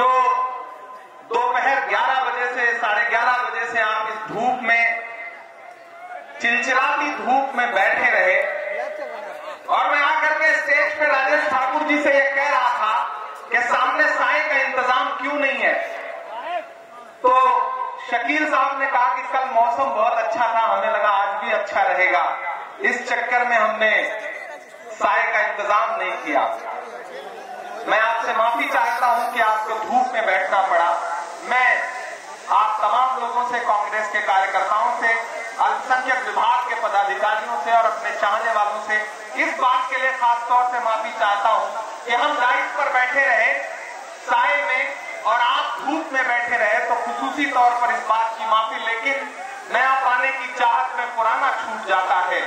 जो दोपहर 11 बजे से 11:30 बजे से आप इस धूप में, चिलचिलाती धूप में बैठे रहे, और मैं आकर के स्टेज पे राजेश ठाकुर जी से यह कह रहा था कि सामने साए का इंतजाम क्यों नहीं है। तो शकील साहब ने कहा कि कल मौसम बहुत अच्छा था, हमें लगा आज भी अच्छा रहेगा, इस चक्कर में हमने साए का इंतजाम नहीं किया। मैं आपसे माफी चाहता हूं कि आपको धूप में बैठना पड़ा। मैं आप तमाम लोगों से, कांग्रेस के कार्यकर्ताओं से, अल्पसंख्यक विभाग के पदाधिकारियों से और अपने चाहने वालों से इस बात के लिए खासतौर से माफी चाहता हूं कि हम लाइट पर बैठे रहे साए में और आप धूप में बैठे रहे, तो खुसूसी तौर पर इस बात की माफी। लेकिन नया पाने की चाहत में पुराना छूट जाता है,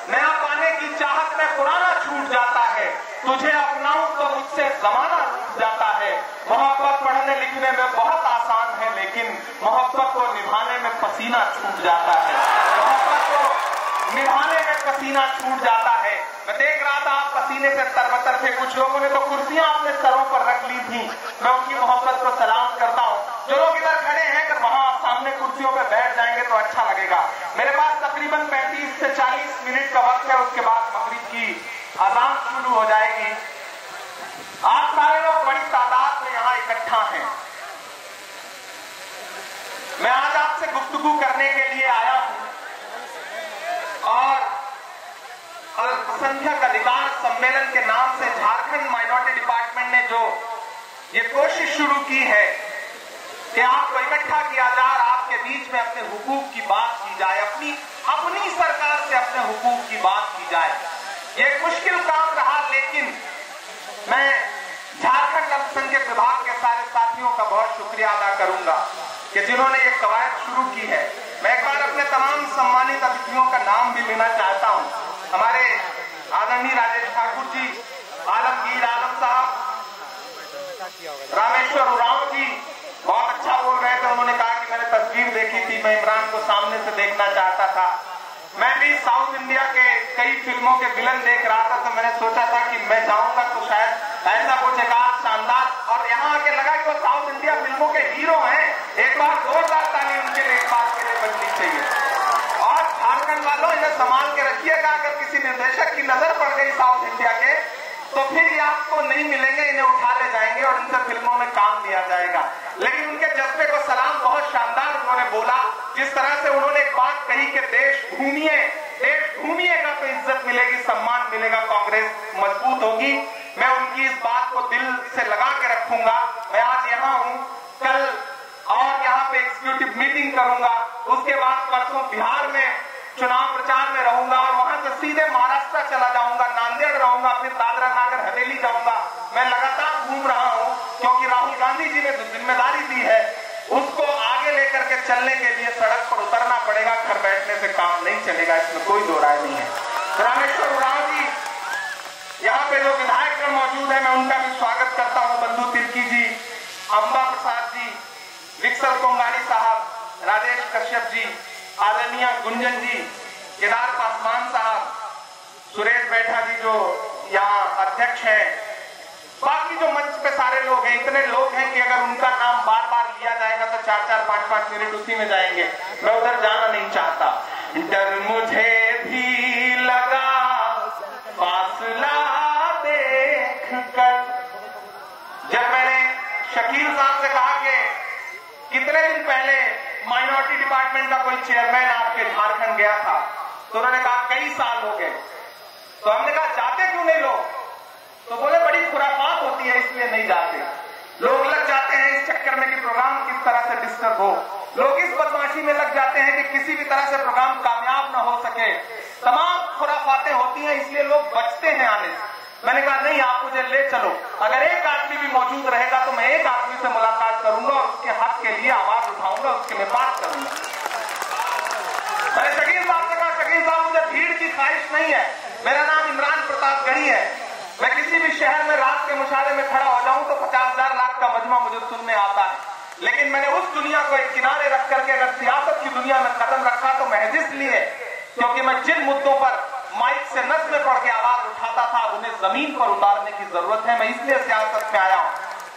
नया पाने की चाहत में पुराना छूट जाता है। तुझे अपनाऊं तो मुझसे जमाना रूठ जाता है। मोहब्बत पढ़ने लिखने में बहुत आसान है, लेकिन मोहब्बत को निभाने में पसीना छूट जाता है। मोहब्बत को निभाने में पसीना छूट जाता है। मैं देख रहा था आप पसीने से तरबतर थे, कुछ लोगों ने तो कुर्सियां अपने सरों पर रख ली थी। मैं उनकी मोहब्बत को सलाम करता हूं। जो लोग इधर खड़े हैं, अगर वहां आप सामने कुर्सियों पर बैठ जाएंगे तो अच्छा लगेगा। मेरे पास तकरीबन 35 से 40 मिनट का वक्त है, उसके बाद मगरिब की अजान शुरू हो जाएगी। आप सारे लोग बड़ी तादाद में यहां इकट्ठा हैं। मैं आज आपसे गुफ्तगू करने के लिए आया हूं और अल्पसंख्यक अधिकार सम्मेलन के नाम से झारखंड माइनॉरिटी डिपार्टमेंट ने जो ये कोशिश शुरू की है कि आपको इकट्ठा किया जाए और आपके बीच में अपने हुकूक की बात की जाए, अपनी सरकार से अपने हुकूक की बात की जाए। ये मुश्किल काम रहा, लेकिन मैं झारखंड अल्पसंख्यक विभाग के सारे साथियों का बहुत शुक्रिया अदा करूंगा कि जिन्होंने ये कवायद शुरू की है। मैं एक बार अपने तमाम सम्मानित अतिथियों का नाम भी लेना चाहता हूं। हमारे आदरणीय राजेश ठाकुर जी, आलमगीर आलम साहब, रामेश्वर उरांव जी बहुत अच्छा बोल रहे थे। उन्होंने कहा कि मैंने तस्वीर देखी थी, मैं इमरान को सामने से देखना चाहता था। मैं भी साउथ इंडिया के कई फिल्मों के विलन देख रहा था, तो मैंने सोचा था कि मैं जाऊंगा तो शायद ऐसा कुछ एक शानदार, और यहाँ आके लगा कि वो साउथ इंडिया फिल्मों के हीरो हैं। एक बार जोरदार ताली उनके लिए एक बात के लिए बजनी चाहिए। और झारखंड वालों, इन्हें संभाल के रखिएगा, अगर किसी निर्देशक की नजर पड़ गई साउथ इंडिया के तो फिर ये आपको नहीं मिलेंगे, इन्हें उठा ले जाएंगे और इनसे फिल्मों में काम लिया जाएगा। लेकिन उनके जज्बे को सलाम, बहुत शानदार उन्होंने बोला। जिस तरह से उन्होंने एक बात कही कि देश घूमिएगा तो इज्जत मिलेगी, सम्मान मिलेगा, कांग्रेस मजबूत होगी। मैं उनकी इस बात को दिल से लगा के रखूंगा। मैं आज यहाँ हूँ, कल और यहाँ पे एग्जीक्यूटिव मीटिंग करूंगा, उसके बाद परसों बिहार में चुनाव प्रचार में रहूंगा और वहां से सीधे महाराष्ट्र चला जाऊंगा, नांदेड़ रहूंगा, फिर दादरा नागर हवेली जाऊंगा। मैं लगातार घूम रहा हूं क्योंकि राहुल गांधी जी ने जो जिम्मेदारी दी है उसको आगे लेकर के चलने के लिए सड़क पर उतरना पड़ेगा। घर बैठने से काम नहीं चलेगा, इसमें कोई दो राय नहीं है। रामेश्वर उरांव जी, यहाँ पे जो विधायक मौजूद है, मैं उनका भी स्वागत करता हूँ। बंधु तिर्की जी, अंबा प्रसाद जी, विक्सर कोंगानी साहब, राजेश कश्यप जी, आदरणीय गुंजन जी, केदार पासवान साहब, सुरेश बैठा जी जो यहाँ अध्यक्ष हैं, बाकी जो मंच पे सारे लोग हैं, इतने लोग हैं कि अगर उनका नाम बार बार लिया जाएगा तो 4-4, 5-5 मिनट उसी में जाएंगे। मैं उधर जाना नहीं चाहता। डर मुझे भी लगा फासला देख कर, जब मैंने शकील साहब से कहा कि कितने दिन पहले माइनॉरिटी डिपार्टमेंट का कोई चेयरमैन आपके झारखंड गया था, तो उन्होंने कहा कई साल हो गए। तो हमने कहा जाते क्यों नहीं लोग? तो बोले बड़ी खुराफात होती है इसलिए नहीं जाते। लोग लग जाते हैं इस चक्कर में कि प्रोग्राम किस तरह से डिस्टर्ब हो, लोग इस बदमाशी में लग जाते हैं कि किसी भी तरह से प्रोग्राम कामयाब ना हो सके। तमाम खुराफातें होती हैं, इसलिए लोग बचते हैं आने से। मैंने कहा नहीं, आप मुझे ले चलो, अगर एक आदमी भी मौजूद रहेगा तो मैं एक आदमी से मुलाकात करूंगा और उसके हक के लिए आवाज उठाऊंगा, उसके लिए बात करूंगा। मैंने शकील साहब से कहा, शकील साहब मुझे भीड़ की ख्वाहिश नहीं है, मेरा नाम इमरान प्रतापगढ़ी है, मैं किसी भी शहर में रात के मुशारे में खड़ा हो जाऊं तो 50,000 लाख का मजमा मुझे सुनने आता है। लेकिन मैंने उस दुनिया को एक किनारे रख करके अगर सियासत की दुनिया में कदम रखा तो महज इसलिए क्योंकि मैं जिन मुद्दों पर माइक से नस में पड़ के आवाज उठाता था उन्हें जमीन पर उतारने की जरूरत है, मैं इसलिए सियासत में आया हूं।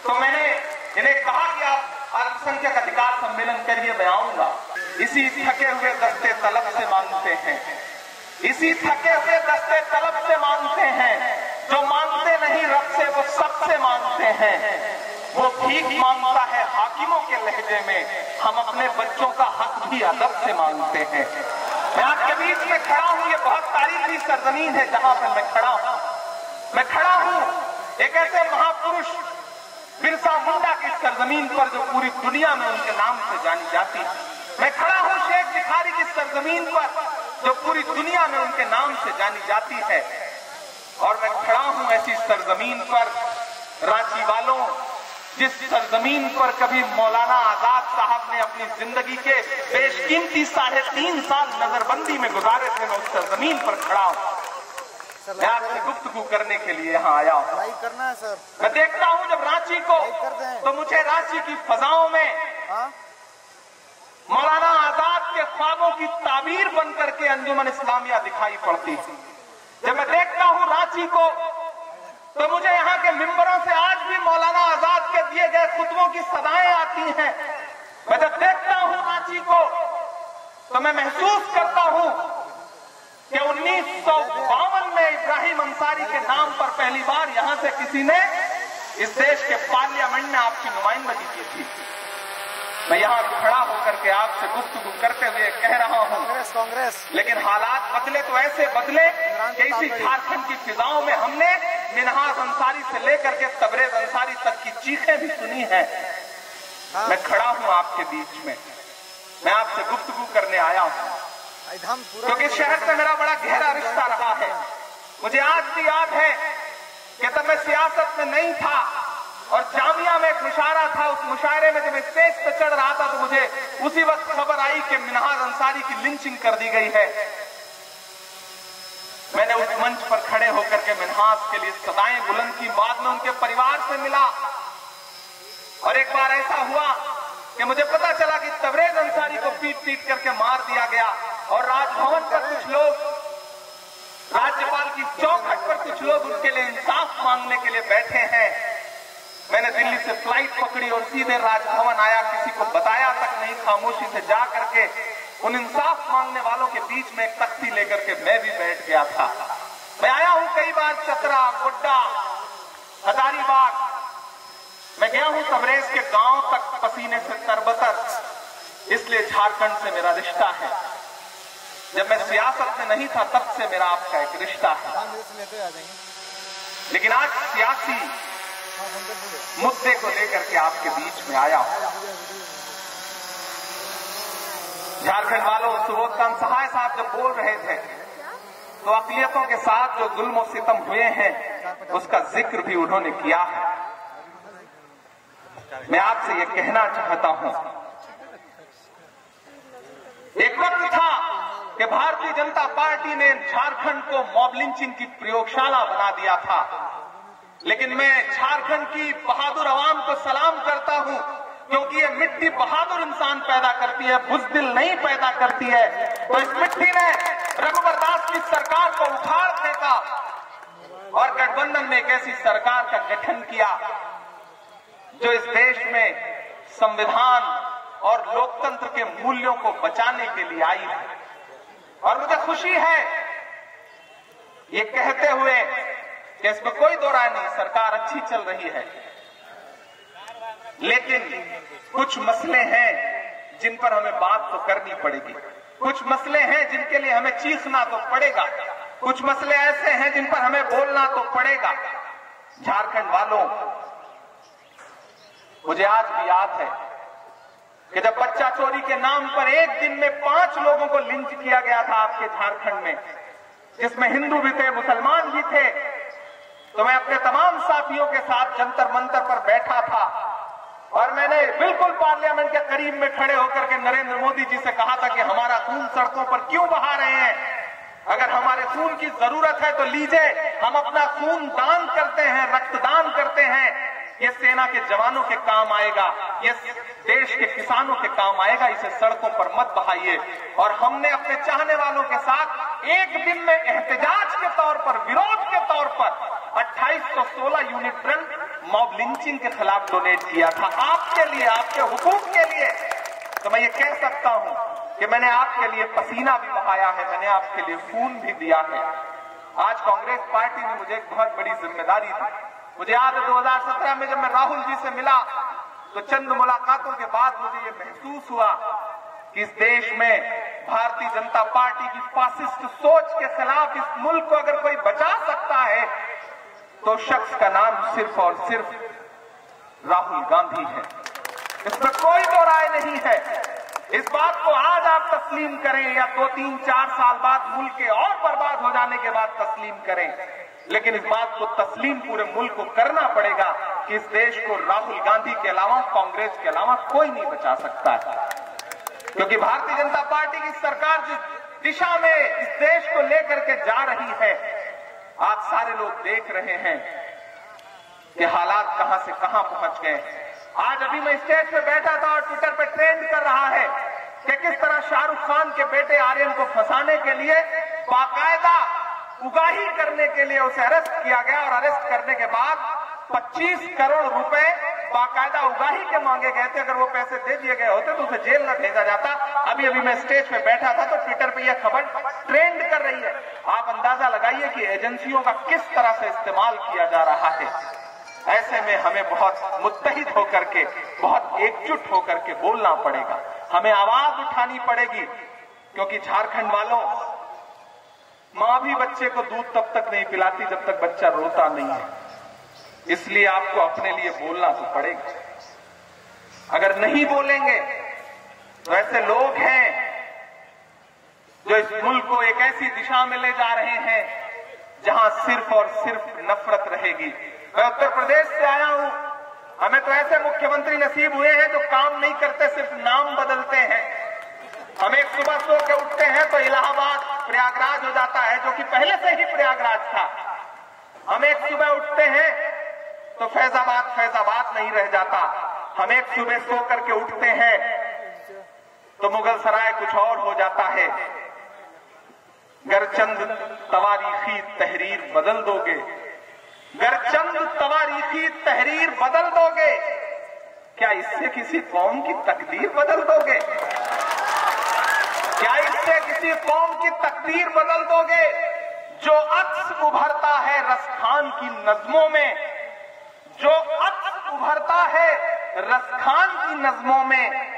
तो मैंने इन्हें कहा कि आप अल्पसंख्यक अधिकार सम्मेलन करिए, मैं आऊंगा। इसी थके हुए दस्ते तलब से मांगते हैं, इसी थके हुए दस्ते तलब से मांगते हैं, जो मांगते नहीं रब से वो सबसे मांगते हैं। वो भीख मांगता है हाकिमों के लहजे में, हम अपने बच्चों का हक भी अदब से मांगते हैं। मैं आपके बीच में खड़ा हूं, ये बहुत तारीखी सरजमीन है जहां पर मैं खड़ा हूं। मैं खड़ा हूं एक ऐसे महापुरुष बिरसा मुंडा की सरजमीन पर जो पूरी दुनिया में उनके नाम से जानी जाती है। मैं खड़ा हूं शेख भिखारी की सरजमीन पर जो पूरी दुनिया में उनके नाम से जानी जाती है। और मैं खड़ा हूं ऐसी सरजमीन पर रांची वालों, जिस सरजमीन पर कभी मौलाना आजाद साहब ने अपनी जिंदगी के बेशकीमती 3.5 साल नजरबंदी में गुजारे थे। मैं उस सरजमीन पर खड़ा हूं, मैं आपसे गुफ्तगू करने के लिए यहाँ आया हूँ। करना है सर। मैं देखता हूँ जब रांची को, तो मुझे रांची की फजाओं में मौलाना आजाद के ख्वाबों की ताबीर बन करके अंजुमन इस्लामिया दिखाई पड़ती है। जब मैं देखता हूँ रांची को, तो मुझे यहाँ के मिंबरों से आज भी मौलाना आजाद के दिए गए खुतबों की सदाएं आती हैं। मैं जब देखता हूँ रांची को, तो मैं महसूस करता हूँ कि 1952 में इब्राहिम अंसारी के नाम पर पहली बार यहां से किसी ने इस देश के पार्लियामेंट में आपकी नुमाइंदगी की थी। मैं यहां खड़ा होकर के आपसे गुफ्तगू करते हुए कह रहा हूं, कांग्रेस, लेकिन हालात बदले तो ऐसे बदले कि इसी झारखंड की फिजाओं में हमने मिनहाज अंसारी से लेकर के तबरेज अंसारी तक की चीखें भी सुनी है। मैं खड़ा हूं आपके बीच में, मैं आपसे गुफ्तगू करने आया हूं क्योंकि शहर से मेरा बड़ा गहरा रिश्ता रहा है। मुझे आज भी याद है कि तब मैं सियासत में नहीं था और जामिया में एक मुशायरा था। उस मुशायरे में जब मैं स्टेज पे चढ़ रहा था तो मुझे उसी वक्त खबर आई कि मिनहाज अंसारी की लिंचिंग कर दी गई है। मैंने उस मंच पर खड़े होकर के मिनहाज के लिए सदाएं बुलंद की। बाद में उनके परिवार से मिला और एक बार ऐसा हुआ कि मुझे पता चला कि तबरेज अंसारी को पीट करके मार दिया गया और राजभवन पर कुछ लोग, राज्यपाल की चौखट पर कुछ लोग उनके लिए इंसाफ मांगने के लिए बैठे हैं। मैंने दिल्ली से फ्लाइट पकड़ी और सीधे राजभवन आया, किसी को बताया तक नहीं, खामोशी से जा करके उन इंसाफ मांगने वालों के बीच में एक तख्ती लेकर के मैं भी बैठ गया था। मैं आया हूं कई बार चतरा, गोड्डा, हजारीबाग, मैं गया हूं तबरेज के गांव तक पसीने से तरबतर, इसलिए झारखंड से मेरा रिश्ता है। जब मैं सियासत में नहीं था तब से मेरा आपका एक रिश्ता है, लेकिन आज सियासी मुद्दे को लेकर के आपके बीच में आया हूं। झारखंड वालों, सुबोधकांत सहाय साहब जब बोल रहे थे तो अक़लियतों के साथ जो जुल्म और सितम हुए हैं उसका जिक्र भी उन्होंने किया है। मैं आपसे ये कहना चाहता हूं, एक वक्त था कि भारतीय जनता पार्टी ने झारखंड को मॉब लिंचिंग की प्रयोगशाला बना दिया था, लेकिन मैं झारखंड की बहादुर आवाम को सलाम करता हूं क्योंकि ये मिट्टी बहादुर इंसान पैदा करती है, बुज़दिल नहीं पैदा करती है। तो इस मिट्टी ने रघुवर दास की सरकार को उखाड़ फेंका और गठबंधन ने एक ऐसी सरकार का गठन किया जो इस देश में संविधान और लोकतंत्र के मूल्यों को बचाने के लिए आई है। और मुझे खुशी है ये कहते हुए कि इसमें कोई दो राय नहीं, सरकार अच्छी चल रही है, लेकिन कुछ मसले हैं जिन पर हमें बात तो करनी पड़ेगी, कुछ मसले हैं जिनके लिए हमें चीखना तो पड़ेगा, कुछ मसले ऐसे हैं जिन पर हमें बोलना तो पड़ेगा। झारखंड वालों, मुझे आज भी याद है कि जब बच्चा चोरी के नाम पर एक दिन में 5 लोगों को लिंच किया गया था आपके झारखंड में, जिसमें हिंदू भी थे, मुसलमान भी थे, तो मैं अपने तमाम साथियों के साथ जंतर मंतर पर बैठा था और मैंने बिल्कुल पार्लियामेंट के करीब में खड़े होकर के नरेंद्र मोदी जी से कहा था कि हमारा खून सड़कों पर क्यों बहा रहे हैं? अगर हमारे खून की जरूरत है तो लीजिए, हम अपना खून दान करते हैं, रक्तदान करते हैं, ये सेना के जवानों के काम आएगा, ये देश के किसानों के काम आएगा, इसे सड़कों पर मत बहाइए। और हमने अपने चाहने वालों के साथ एक दिन में एहतजाज के तौर पर, विरोध के तौर पर 2816 यूनिट ड्रिल मॉब लिंचिंग के खिलाफ डोनेट किया था, आपके लिए, आपके हुकूक के लिए। तो मैं ये कह सकता हूं कि मैंने आपके लिए पसीना भी बहाया है, मैंने आपके लिए खून भी दिया है। आज कांग्रेस पार्टी ने मुझे एक बहुत बड़ी जिम्मेदारी दी। मुझे याद है 2017 में जब मैं राहुल जी से मिला तो चंद मुलाकातों के बाद मुझे ये महसूस हुआ कि इस देश में भारतीय जनता पार्टी की फासिस्ट सोच के खिलाफ इस मुल्क को अगर कोई बचा सकता है तो शख्स का नाम सिर्फ और सिर्फ राहुल गांधी है। इसमें कोई दो राय नहीं है। इस बात को आज आप तस्लीम करें या 2, 3, 4 साल बाद मुल्क के और बर्बाद हो जाने के बाद तस्लीम करें, लेकिन इस बात को तस्लीम पूरे मुल्क को करना पड़ेगा कि इस देश को राहुल गांधी के अलावा, कांग्रेस के अलावा कोई नहीं बचा सकता है। क्योंकि भारतीय जनता पार्टी की सरकार जिस दिशा में इस देश को लेकर के जा रही है, आप सारे लोग देख रहे हैं कि हालात कहां से कहां पहुंच गए। आज अभी मैं स्टेज पे बैठा था और ट्विटर पे ट्रेंड कर रहा है कि किस तरह शाहरुख खान के बेटे आर्यन को फंसाने के लिए बाकायदा उगाही करने के लिए उसे अरेस्ट किया गया और अरेस्ट करने के बाद 25 करोड़ रुपए बाकायदा उगाही के मांगे गए थे। अगर वो पैसे दे दिए गए होते तो उसे जेल न भेजा जाता। अभी अभी मैं स्टेज पे बैठा था तो ट्विटर पे यह खबर ट्रेंड कर रही है। आप अंदाजा लगाइए कि एजेंसियों का किस तरह से इस्तेमाल किया जा रहा है। ऐसे में हमें बहुत मुत्तहिद होकर के, बहुत एकजुट होकर के बोलना पड़ेगा, हमें आवाज उठानी पड़ेगी। क्योंकि झारखंड वालों, मां भी बच्चे को दूध तब तक नहीं पिलाती जब तक बच्चा रोता नहीं है। इसलिए आपको अपने लिए बोलना तो पड़ेगा। अगर नहीं बोलेंगे तो ऐसे लोग हैं जो इस मुल्क को एक ऐसी दिशा में ले जा रहे हैं जहां सिर्फ और सिर्फ नफरत रहेगी। मैं उत्तर प्रदेश से आया हूं। हमें तो ऐसे मुख्यमंत्री नसीब हुए हैं जो काम नहीं करते, सिर्फ नाम बदलते हैं। हम एक सुबह सो के उठते हैं तो इलाहाबाद प्रयागराज हो जाता है, जो कि पहले से ही प्रयागराज था। हम एक सुबह उठते हैं तो फैजाबाद फैजाबाद नहीं रह जाता। हम एक सुबह सो करके उठते हैं तो मुगल सराय कुछ और हो जाता है। गरचंद तवारीखी तहरीर बदल दोगे, गरचंद तवारीखी तहरीर बदल दोगे, क्या इससे किसी कौम की तकदीर बदल दोगे? क्या इससे किसी कौम की तकदीर बदल दोगे? जो अक्स उभरता है रसखान की नज्मों में, जो अक्स उभरता है रसखान की नज्मों में,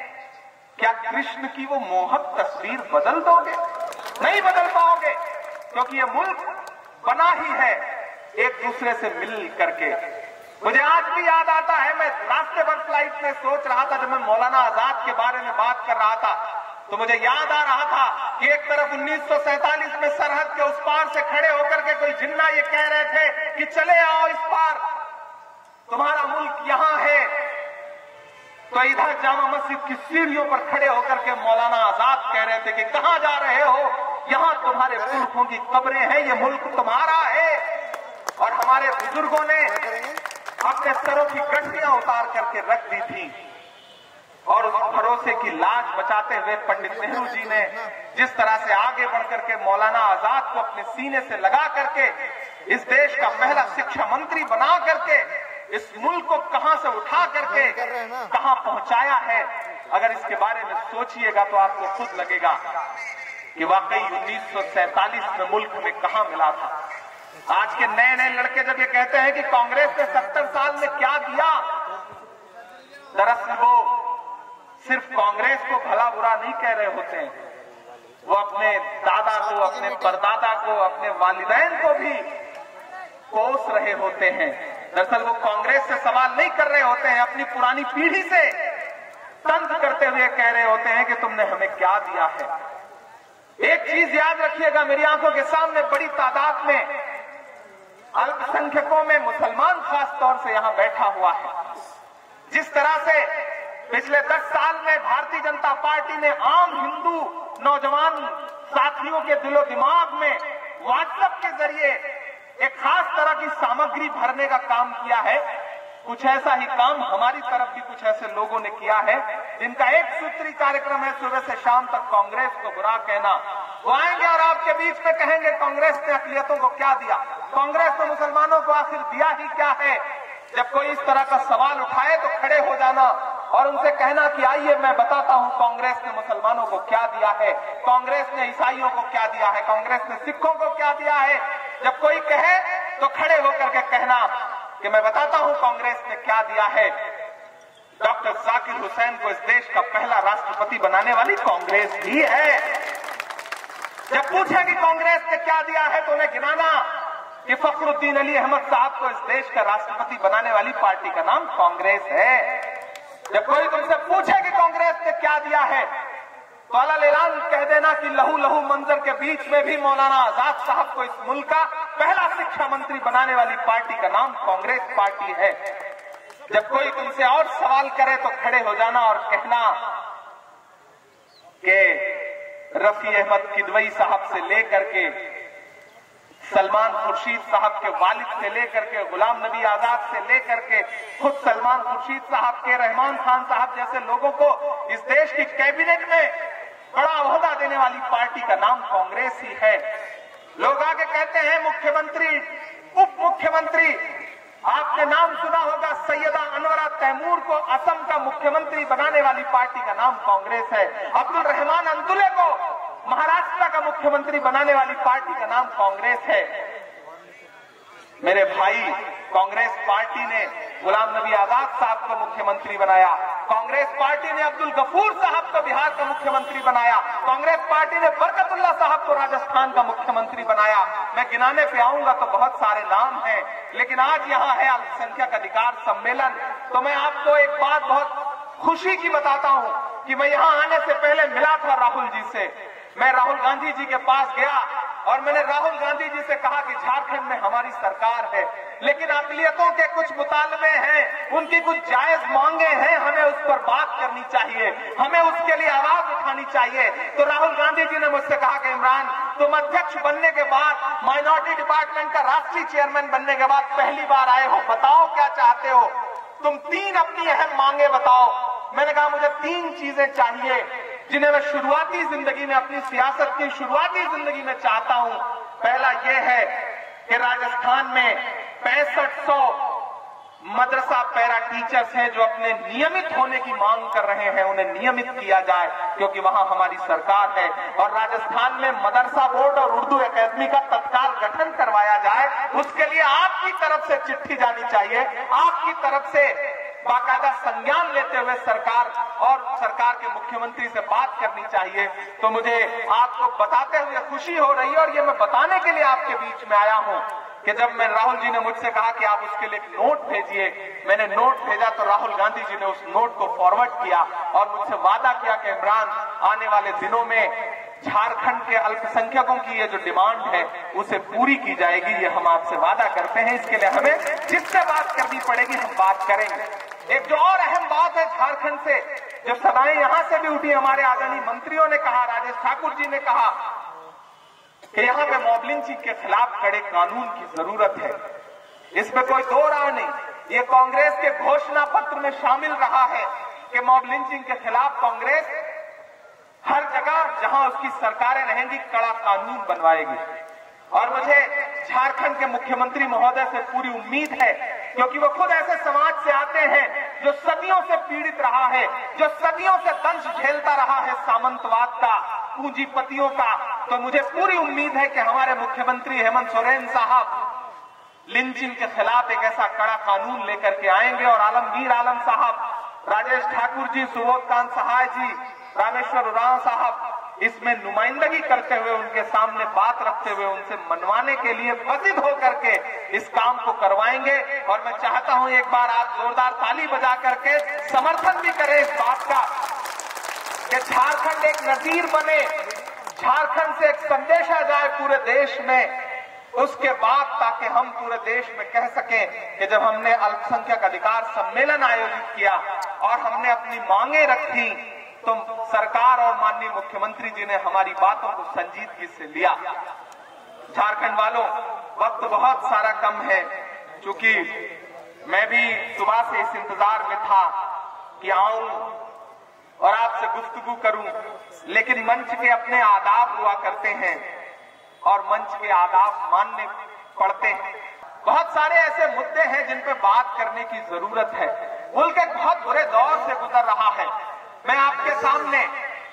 क्या कृष्ण की वो मोहक तस्वीर बदल दोगे? नहीं बदल पाओगे, क्योंकि ये मुल्क बना ही है एक दूसरे से मिल करके। मुझे आज भी याद आता है, मैं रास्ते भर फ्लाइट में सोच रहा था, जब मैं मौलाना आजाद के बारे में बात कर रहा था तो मुझे याद आ रहा था कि एक तरफ 1947 में सरहद के उस पार से खड़े होकर के कोई जिन्ना ये कह रहे थे कि चले आओ इस पार, तुम्हारा मुल्क यहां है। तो इधर जामा मस्जिद की सीढ़ियों पर खड़े होकर के मौलाना आजाद कह रहे थे कि कहां जा रहे हो, यहां तुम्हारे पुरखों की कब्रें हैं, ये मुल्क तुम्हारा है। और हमारे बुजुर्गों ने अपने सरों की गठरियां उतार करके रख दी थी। और उस भरोसे की लाज बचाते हुए पंडित नेहरू जी ने जिस तरह से आगे बढ़कर के मौलाना आजाद को अपने सीने से लगा करके इस देश का पहला शिक्षा मंत्री बना करके इस मुल्क को कहां से उठा करके कहां पहुंचाया है, अगर इसके बारे में सोचिएगा तो आपको खुद लगेगा कि वाकई 1947 में मुल्क में कहां मिला था। आज के नए नए लड़के जब ये कहते हैं कि कांग्रेस ने 70 साल में क्या दिया, दरअसल वो सिर्फ कांग्रेस को भला बुरा नहीं कह रहे होते हैं, वो अपने दादा को, अपने परदादा को, अपने वालिदैन को भी कोस रहे होते हैं। दरअसल वो कांग्रेस से सवाल नहीं कर रहे होते हैं, अपनी पुरानी पीढ़ी से तंज करते हुए कह रहे होते हैं कि तुमने हमें क्या दिया है। एक चीज याद रखिएगा, मेरी आंखों के सामने बड़ी तादाद में अल्पसंख्यकों में मुसलमान खास तौर से यहां बैठा हुआ है। जिस तरह से पिछले 10 साल में भारतीय जनता पार्टी ने आम हिंदू नौजवान साथियों के दिलो दिमाग में व्हाट्सएप के जरिए एक खास तरह की सामग्री भरने का काम किया है, कुछ ऐसा ही काम हमारी तरफ भी कुछ ऐसे लोगों ने किया है जिनका एक सूत्री कार्यक्रम है सुबह से शाम तक कांग्रेस को बुरा कहना। वो आएंगे और आपके बीच में कहेंगे कांग्रेस ने अकलियतों को क्या दिया, कांग्रेस ने मुसलमानों को आखिर दिया ही क्या है। जब कोई इस तरह का सवाल उठाए तो खड़े हो जाना और उनसे कहना कि आइए मैं बताता हूं कांग्रेस ने मुसलमानों को क्या दिया है, कांग्रेस ने ईसाइयों को क्या दिया है, कांग्रेस ने सिखों को क्या दिया है। जब कोई कहे तो खड़े होकर के कहना कि मैं बताता हूं कांग्रेस ने क्या दिया है। डॉक्टर जाकिर हुसैन को इस देश का पहला राष्ट्रपति बनाने वाली कांग्रेस ही है। जब पूछे कि कांग्रेस ने क्या दिया है तो उन्हें गिनाना कि फखरुद्दीन अली अहमद साहब को इस देश का राष्ट्रपति बनाने वाली पार्टी का नाम कांग्रेस है। जब कोई तुमसे पूछे कि कांग्रेस ने क्या दिया है तो अलग-ऐलान कह देना कि लहू लहू मंजर के बीच में भी मौलाना आजाद साहब को इस मुल्क का पहला शिक्षा मंत्री बनाने वाली पार्टी का नाम कांग्रेस पार्टी है। जब कोई तुमसे और सवाल करे तो खड़े हो जाना और कहना कि रफी अहमद किदवई साहब से लेकर के सलमान खुर्शीद साहब के वालिद से लेकर के गुलाम नबी आजाद से लेकर के खुद सलमान खुर्शीद साहब के रहमान खान साहब जैसे लोगों को इस देश की कैबिनेट में बड़ा ओहदा देने वाली पार्टी का नाम कांग्रेस ही है। लोग आके कहते हैं मुख्यमंत्री, उप मुख्यमंत्री, आपने नाम सुना होगा सैयदा अनवरा तैमूर को असम का मुख्यमंत्री बनाने वाली पार्टी का नाम कांग्रेस है। अब्दुल रहमान अंदुले को महाराष्ट्र का मुख्यमंत्री बनाने वाली पार्टी का नाम कांग्रेस है। मेरे भाई, कांग्रेस पार्टी ने गुलाम नबी आजाद साहब को मुख्यमंत्री बनाया, कांग्रेस पार्टी ने अब्दुल गफूर साहब को बिहार का मुख्यमंत्री बनाया, कांग्रेस पार्टी ने बरकतुल्लाह साहब को राजस्थान का मुख्यमंत्री बनाया। मैं गिनाने पे आऊंगा तो बहुत सारे नाम हैं, लेकिन आज यहाँ है अल्पसंख्यक अधिकार सम्मेलन, तो मैं आपको एक बात बहुत खुशी की बताता हूँ कि मैं यहाँ आने से पहले मिला था राहुल जी से। मैं राहुल गांधी जी के पास गया और मैंने राहुल गांधी जी से कहा कि झारखंड में हमारी सरकार है, लेकिन अकलियतों के कुछ मुतालबे हैं, उनकी कुछ जायज मांगे हैं, हमें उस पर बात करनी चाहिए, हमें उसके लिए आवाज उठानी चाहिए। तो राहुल गांधी जी ने मुझसे कहा कि इमरान, तुम अध्यक्ष बनने के बाद, माइनॉरिटी डिपार्टमेंट का राष्ट्रीय चेयरमैन बनने के बाद पहली बार आए हो, बताओ क्या चाहते हो, तुम 3 अपनी अहम मांगे बताओ। मैंने कहा मुझे 3 चीजें चाहिए जिन्हें मैं शुरुआती जिंदगी में, अपनी सियासत की शुरुआती जिंदगी में चाहता हूं। पहला यह है कि राजस्थान में 6500 मदरसा पैरा टीचर्स हैं जो अपने नियमित होने की मांग कर रहे हैं, उन्हें नियमित किया जाए क्योंकि वहां हमारी सरकार है। और राजस्थान में मदरसा बोर्ड और उर्दू एकेडमी का तत्काल गठन करवाया जाए, उसके लिए आपकी तरफ से चिट्ठी जानी चाहिए, आपकी तरफ से बाकायदा संज्ञान लेते हुए सरकार और सरकार के मुख्यमंत्री से बात करनी चाहिए। तो मुझे आपको बताते हुए खुशी हो रही है और ये मैं बताने के लिए आपके बीच में आया हूं कि जब मैं, राहुल जी ने मुझसे कहा कि आप उसके लिए एक नोट भेजिए, मैंने नोट भेजा तो राहुल गांधी जी ने उस नोट को फॉरवर्ड किया और मुझसे वादा किया कि इमरान, आने वाले दिनों में झारखंड के अल्पसंख्यकों की ये जो डिमांड है उसे पूरी की जाएगी, ये हम आपसे वादा करते हैं। इसके लिए हमें जिससे बात करनी पड़ेगी हम बात करेंगे। एक जो और अहम बात है झारखंड से, जो सदाएं यहां से भी उठी, हमारे आदरणीय मंत्रियों ने कहा, राजेश ठाकुर जी ने कहा कि यहाँ पे मॉब लिंचिंग के खिलाफ कड़े कानून की जरूरत है। इसमें कोई दो राय नहीं, ये कांग्रेस के घोषणा पत्र में शामिल रहा है कि मॉब लिंचिंग के खिलाफ कांग्रेस हर जगह जहां उसकी सरकारें रहेंगी कड़ा कानून बनवाएगी। और मुझे झारखंड के मुख्यमंत्री महोदय से पूरी उम्मीद है, क्योंकि वो खुद ऐसे समाज से आते हैं जो सदियों से पीड़ित रहा है, जो सदियों से दंश झेलता रहा है सामंतवाद का, पूंजीपतियों का। तो मुझे पूरी उम्मीद है कि हमारे मुख्यमंत्री हेमंत सोरेन साहब लिंचिंग के खिलाफ एक ऐसा कड़ा कानून लेकर के आएंगे और आलमगीर आलम साहब, राजेश ठाकुर जी, सुबोध कांत सहाय जी, रामेश्वर उरांव साहब इसमें नुमाइंदगी करते हुए, उनके सामने बात रखते हुए, उनसे मनवाने के लिए वजिद होकर के इस काम को करवाएंगे। और मैं चाहता हूं एक बार आप जोरदार ताली बजा करके समर्थन भी करें इस बात का कि झारखंड एक नजीर बने, झारखंड से एक संदेशा जाए पूरे देश में, उसके बाद ताकि हम पूरे देश में कह सकें कि जब हमने अल्पसंख्यक अधिकार सम्मेलन आयोजित किया और हमने अपनी मांगे रखी तो सरकार और माननीय मुख्यमंत्री जी ने हमारी बातों को संजीदगी से लिया। झारखंड वालों, वक्त बहुत सारा कम है, क्योंकि मैं भी सुबह से इस इंतजार में था कि आऊं और आपसे गुफ्तगू करूं, लेकिन मंच के अपने आदाब हुआ करते हैं और मंच के आदाब मानने पड़ते हैं। बहुत सारे ऐसे मुद्दे हैं जिन पे बात करने की जरूरत है। मुल्क एक बहुत बुरे दौर से गुजर रहा है। मैं आपके सामने,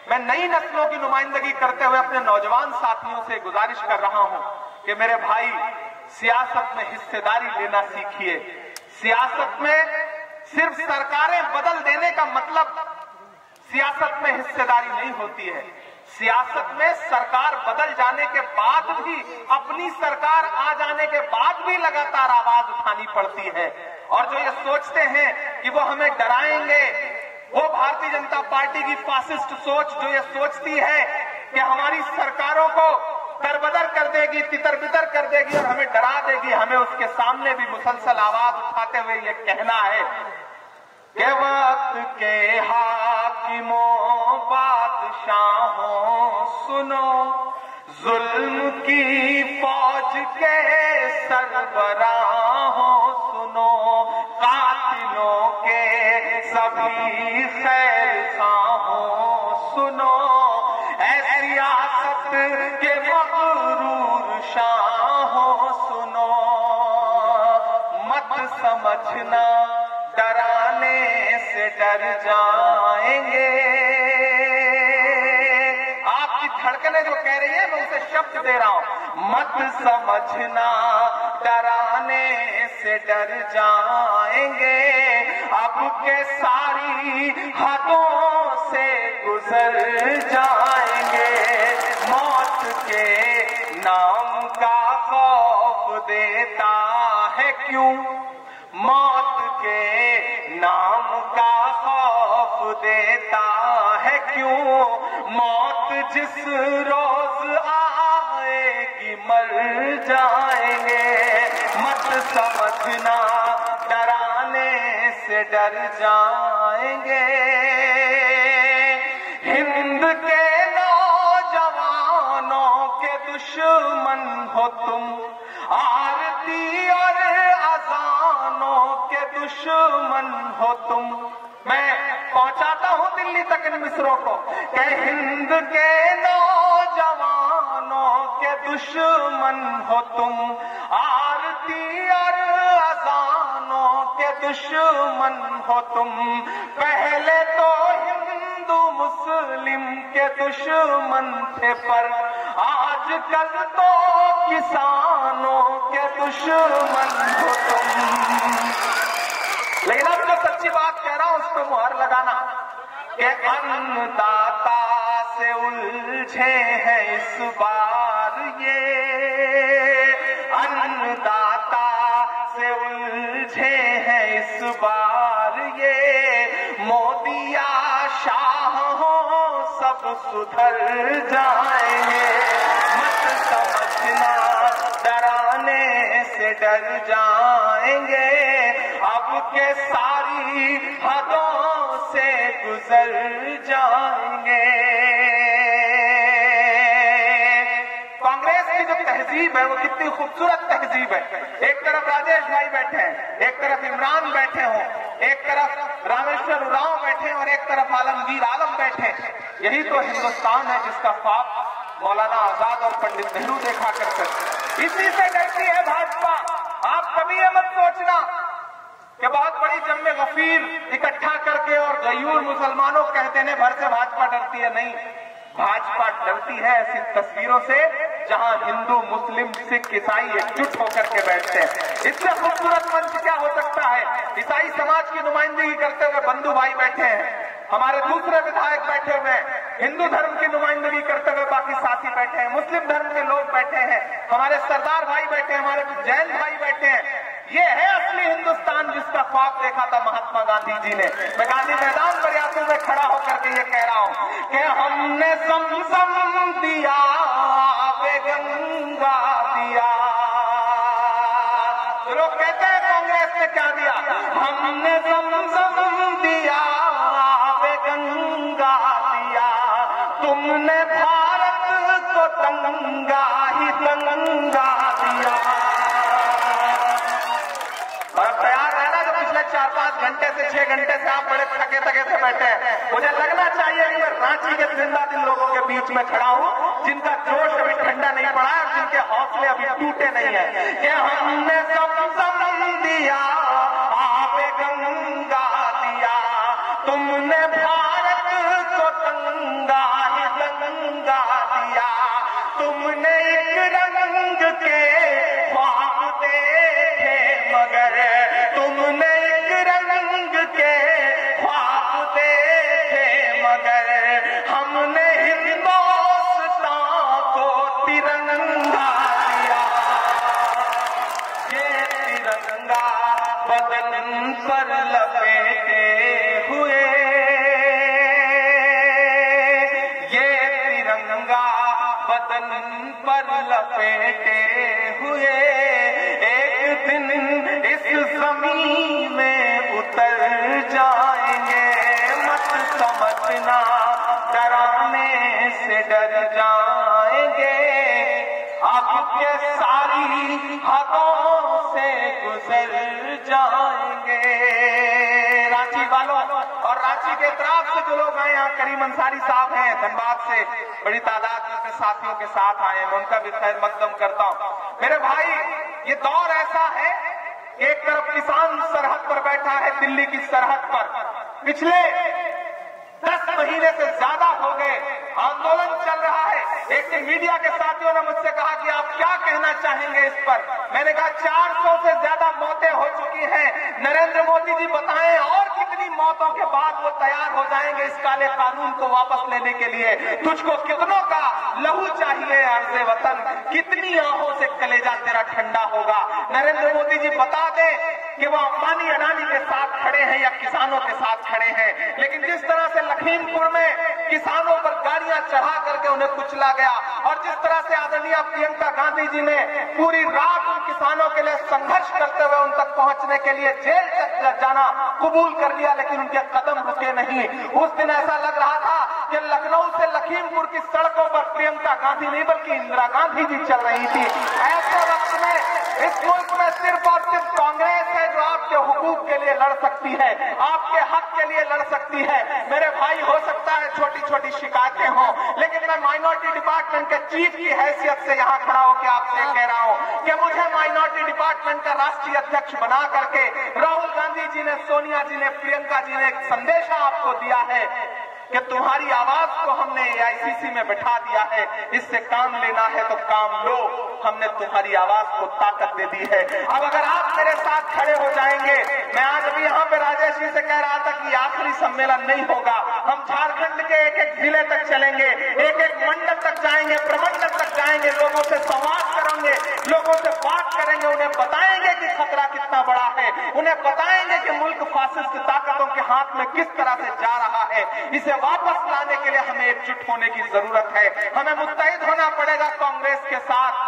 मैं नई नस्लों की नुमाइंदगी करते हुए अपने नौजवान साथियों से गुजारिश कर रहा हूं कि मेरे भाई, सियासत में हिस्सेदारी लेना सीखिए। सियासत में सिर्फ सरकारें बदल देने का मतलब सियासत में हिस्सेदारी नहीं होती है। सियासत में सरकार बदल जाने के बाद भी, अपनी सरकार आ जाने के बाद भी लगातार आवाज उठानी पड़ती है। और जो ये सोचते हैं कि वो हमें डराएंगे, वो भारतीय जनता पार्टी की फासिस्ट सोच जो ये सोचती है कि हमारी सरकारों को दरबदर कर देगी, तितर बितर कर देगी और हमें डरा देगी, हमें उसके सामने भी मुसलसल आवाज उठाते हुए ये कहना है कि वक्त के हाकिमों बादशाहों सुनो, जुल्म की फौज के सरबराहों सुनो, कातिलों के सभी खैरखाहों सुनो, ऐ सियासत के मगरूर शाहों सुनो, मत समझना डराने से डर जाएंगे। आपकी धड़कनें जो कह रही है मैं उसे शब्द दे रहा हूं, मत समझना डराने से डर जाएंगे, अब के सारी हदों से गुजर जाएंगे, मौत के नाम का खौफ देता है क्यों, मौत के नाम का खौफ देता है क्यों, मौत जिस रोज आएगी मर जाएंगे, मत समझना डराने से डर जाएंगे। हिंद के नौजवानों के दुश्मन हो तुम, आरती और अजानों के दुश्मन हो तुम। मैं पहुंचाता हूं दिल्ली तक इन मिसरों को कि हिंद के नौजवानों के दुश्मन हो तुम, आरती और अजानों के दुश्मन हो तुम। पहले तो हिंदू मुस्लिम के दुश्मन थे, पर आजकल तो किसानों के दुश्मन हो तुम। लेकिन अब जो सच्ची बात कह रहा हूं उस पर मुहर लगाना कि अन्नदाता से उलझे हैं इस बार ये, अन्नदाता से उलझे हैं इस बार ये, मोदिया शाह हो सब सुधर जाएंगे, मत समझना डराने से डर जाएंगे, अब के सारी हदों से गुजर जाएंगे। कांग्रेस की जो तहजीब है वो कितनी खूबसूरत तहजीब है। एक तरफ राजेश भाई बैठे हैं, एक तरफ इमरान बैठे हों, एक तरफ रामेश्वर उरांव बैठे और एक तरफ आलमगीर आलम बैठे। यही तो हिंदुस्तान है जिसका ख्वाब मौलाना आजाद और पंडित नेहरू देखा करते थे। इसी से डरती है भाजपा। आप कभी ये मत सोचना कि बहुत बड़ी जम्मे गफीर इकट्ठा करके और गयूर मुसलमानों कह देने भर से भाजपा डरती है। नहीं, भाजपा डरती है ऐसी तस्वीरों से जहां हिंदू मुस्लिम सिख ईसाई एकजुट होकर के बैठते हैं। इससे खूबसूरत मंच क्या हो सकता है। ईसाई समाज की नुमाइंदगी करते हुए बंधु भाई बैठे हैं, हमारे दूसरे विधायक बैठे हुए हैं, हिंदू धर्म की नुमाइंदगी करते हुए बाकी साथी बैठे हैं, मुस्लिम धर्म के लोग बैठे हैं, हमारे सरदार भाई बैठे हैं, हमारे जैन भाई बैठे हैं। ये है असली हिंदुस्तान जिसका ख्वाब देखा था महात्मा गांधी जी ने। मैं गांधी मैदान पर यादों में खड़ा होकर के ये कह रहा हूं कि हमने समसम दिया वे गंगा दिया। तो लोग कहते हैं कांग्रेस ने क्या दिया, हमने समसम दिया वे गंगा दिया, तुमने भारत को दंगा ही दंगा दिया। और तैयार रहना जो पिछले 4-5 घंटे से 6 घंटे से आप बड़े थके थके से बैठे हैं। मुझे लगना चाहिए कि मैं रांची के जिंदा दिल लोगों के बीच में खड़ा हूं जिनका जोश अभी ठंडा नहीं पड़ा है और जिनके हौसले अभी टूटे नहीं है कि हमने सब जमजम दिया, आबे गंगा दिया, तुमने भारत को दंगा ही दंगा दिया, तुमने एक रंग के ख्वाब देखे मगर तुमने एक रंग के ख्वाब देखे मगर हमने हिंदुस्तान को तिरंगा दिया। ये तिरंगा बदन पर लपेटे हुए, ये तिरंगा बदन पर लपेटे हुए एक दिन इस जमीन में उतर जाएंगे। मत समझना डराने से डर जाएंगे, अब के सारी हदों से गुजर जाएंगे। रांची वालों और रांची के तरफ से जो लोग आए, यहाँ करीम अंसारी साहब हैं धनबाद से, बड़ी तादाद में अपने साथियों के साथ आए, मैं उनका भी खैर मकदम करता हूँ। मेरे भाई, ये दौर ऐसा है, एक तरफ किसान सरहद पर बैठा है, दिल्ली की सरहद पर, पिछले 10 महीने से ज्यादा हो गए आंदोलन चल रहा है। एक दिन मीडिया के साथियों ने मुझसे कहा कि आप क्या कहना चाहेंगे इस पर। मैंने कहा 400 से ज्यादा मौतें हो चुकी हैं, नरेंद्र मोदी जी बताएं और कितनी मौतों के बाद वो तैयार हो जाएंगे इस काले कानून को वापस लेने के लिए। तुझको कितनों का लहू चाहिए अर्ज़े वतन, कितनी आहों से कलेजा तेरा ठंडा होगा। नरेंद्र मोदी जी बता दें कि वो अंबानी अडानी के साथ खड़े हैं या किसानों के साथ खड़े हैं, लेकिन जिस तरह से लखीमपुर में किसानों पर गाड़ियां चढ़ा करके उन्हें कुचला गया और जिस तरह से आदरणीय प्रियंका गांधी जी ने पूरी रात उन किसानों के लिए संघर्ष करते हुए उन तक पहुंचने के लिए जेल तक जाना कबूल कर लिया, लेकिन उनके कदम रुके नहीं। उस दिन ऐसा लग रहा था कि लखनऊ से लखीमपुर की सड़कों पर प्रियंका गांधी नहीं बल्कि इंदिरा गांधी जी चल रही थी। ऐसे वक्त में इस मुल्क में सिर्फ और सिर्फ कांग्रेस है जो आपके हुकूक के लिए लड़ सकती है, आपके हक के लिए लड़ सकती है। मेरे भाई, हो सकता है छोटी छोटी शिकायतें हों, लेकिन मैं माइनॉरिटी डिपार्टमेंट के चीफ की हैसियत से यहाँ खड़ा होकर आपसे कह रहा हूँ कि मुझे माइनॉरिटी डिपार्टमेंट का राष्ट्रीय अध्यक्ष बना करके राहुल गांधी जी ने, सोनिया जी ने, प्रियंका जी ने एक संदेशा आपको दिया है कि तुम्हारी आवाज को हमने AICC में बिठा दिया है, इससे काम लेना है तो काम लो, हमने तुम्हारी आवाज को ताकत दे दी है। अब अगर आप मेरे साथ खड़े हो जाएंगे, मैं आज अभी यहाँ पे राजेश जी से कह रहा था कि आखिरी सम्मेलन नहीं होगा, हम झारखंड के एक एक जिले तक चलेंगे, एक एक मंडल तक जाएंगे, प्रमंडल तक जाएंगे, लोगों से संवाद करेंगे, लोगों से बात करेंगे, उन्हें बताएंगे कि खतरा कितना बड़ा है, उन्हें बताएंगे कि मुल्क फासिस्ट ताकतों के हाथ में किस तरह से जा रहा है। इसे वापस लाने के लिए हमें एकजुट होने की जरूरत है, हमें मुत्तहिद होना पड़ेगा कांग्रेस के साथ।